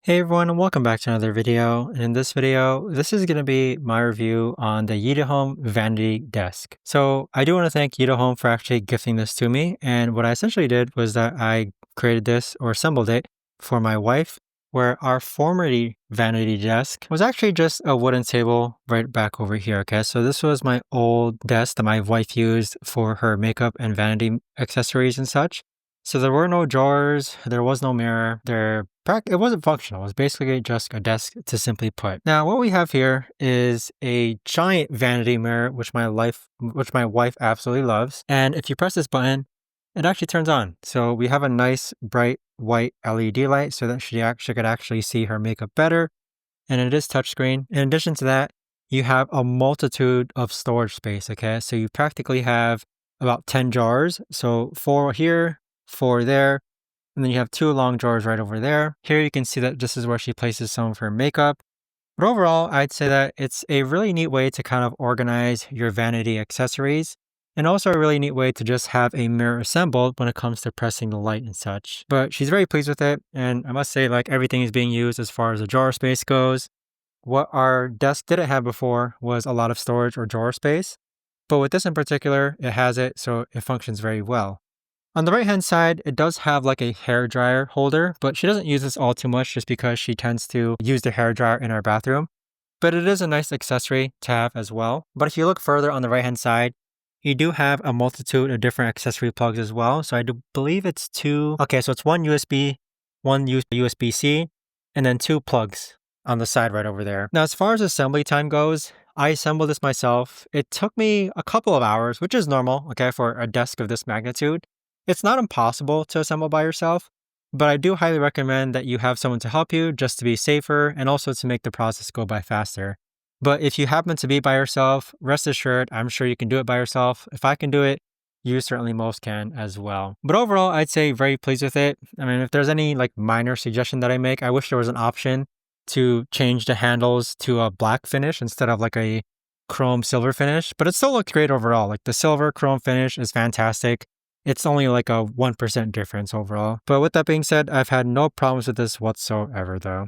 Hey everyone, and welcome back to another video. And in this video, this is going to be my review on the YITAHOME Vanity Desk. So I do want to thank YITAHOME for actually gifting this to me. And what I essentially did was that I created this or assembled it for my wife, where our former vanity desk was actually just a wooden table right back over here. Okay, so this was my old desk that my wife used for her makeup and vanity accessories and such. So there were no drawers, there was no mirror, it wasn't functional. It was basically just a desk to simply put. Now what we have here is a giant vanity mirror, which my wife absolutely loves. And if you press this button, it actually turns on. So we have a nice bright white LED light so that she could actually see her makeup better. And it is touchscreen. In addition to that, you have a multitude of storage space, okay? So you practically have about 10 jars. So 4 here, 4 there, and then you have 2 long drawers right over there. Here you can see that this is where she places some of her makeup. But overall, I'd say that it's a really neat way to kind of organize your vanity accessories, and also a really neat way to just have a mirror assembled when it comes to pressing the light and such. But she's very pleased with it, and I must say, like, everything is being used as far as the drawer space goes. What our desk didn't have before was a lot of storage or drawer space, but with this in particular, it has it, so it functions very well. On the right hand side, it does have like a hair dryer holder, but she doesn't use this all too much just because she tends to use the hair dryer in our bathroom. But it is a nice accessory to have as well. But if you look further on the right hand side, you do have a multitude of different accessory plugs as well. So I do believe it's it's one USB, one USB-C, and then 2 plugs on the side right over there. Now, as far as assembly time goes, I assembled this myself. It took me a couple of hours, which is normal, okay, for a desk of this magnitude. It's not impossible to assemble by yourself, but I do highly recommend that you have someone to help you just to be safer and also to make the process go by faster. But if you happen to be by yourself, rest assured, I'm sure you can do it by yourself. If I can do it, you certainly most can as well. But overall, I'd say very pleased with it. I mean, if there's any like minor suggestion that I make, I wish there was an option to change the handles to a black finish instead of like a chrome silver finish, but it still looks great overall. Like the silver chrome finish is fantastic. It's only like a 1% difference overall. But with that being said, I've had no problems with this whatsoever though.